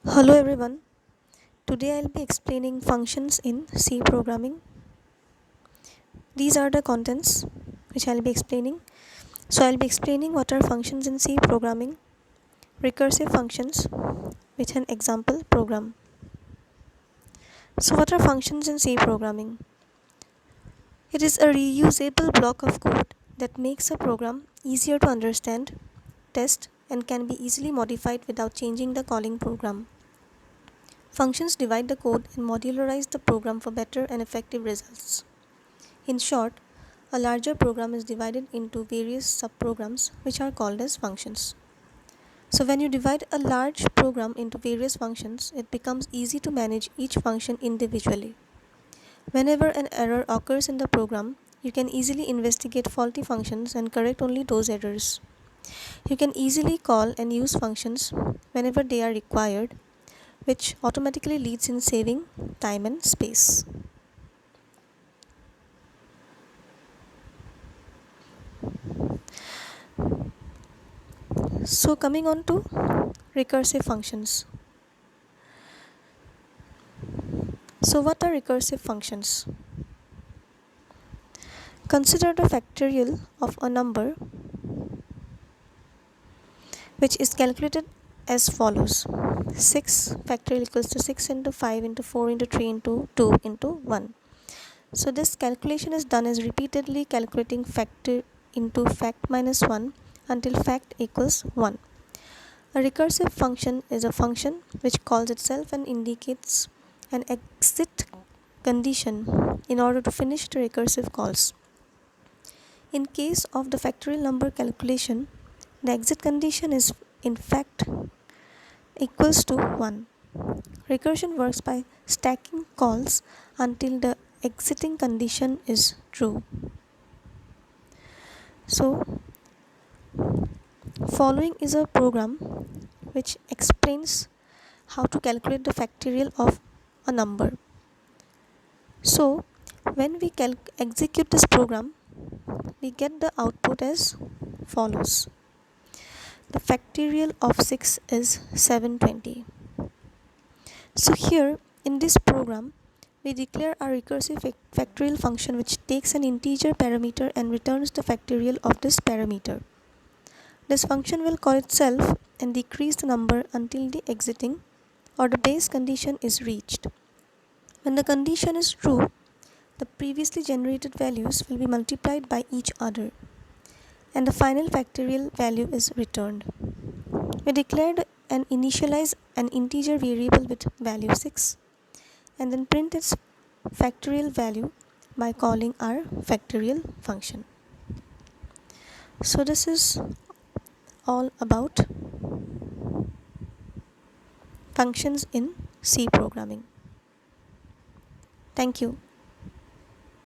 Hello everyone. Today I'll be explaining functions in C programming. These are the contents which I'll be explaining. So I'll be explaining what are functions in C programming, recursive functions with an example program. So what are functions in C programming? It is a reusable block of code that makes a program easier to understand, test, and can be easily modified without changing the calling program. Functions divide the code and modularize the program for better and effective results. In short, a larger program is divided into various subprograms which are called as functions. So when you divide a large program into various functions, it becomes easy to manage each function individually. Whenever an error occurs in the program, you can easily investigate faulty functions and correct only those errors. You can easily call and use functions whenever they are required, which automatically leads in saving time and space. So coming on to recursive functions. So what are recursive functions? Consider the factorial of a number which is calculated as follows. 6 factorial equals to 6 into 5 into 4 into 3 into 2 into 1. So this calculation is done as repeatedly calculating factor into fact minus 1 until fact equals 1. A recursive function is a function which calls itself and indicates an exit condition in order to finish the recursive calls. In case of the factorial number calculation, the exit condition is in fact equals to 1. Recursion works by stacking calls until the exiting condition is true. So, following is a program which explains how to calculate the factorial of a number. So, when we execute this program, we get the output as follows. The factorial of 6 is 720. So here in this program, we declare a recursive factorial function which takes an integer parameter and returns the factorial of this parameter. This function will call itself and decrease the number until the exiting or the base condition is reached. When the condition is true, the previously generated values will be multiplied by each other and the final factorial value is returned. We declared and initialize an integer variable with value 6 and then print its factorial value by calling our factorial function. So this is all about functions in C programming. Thank you.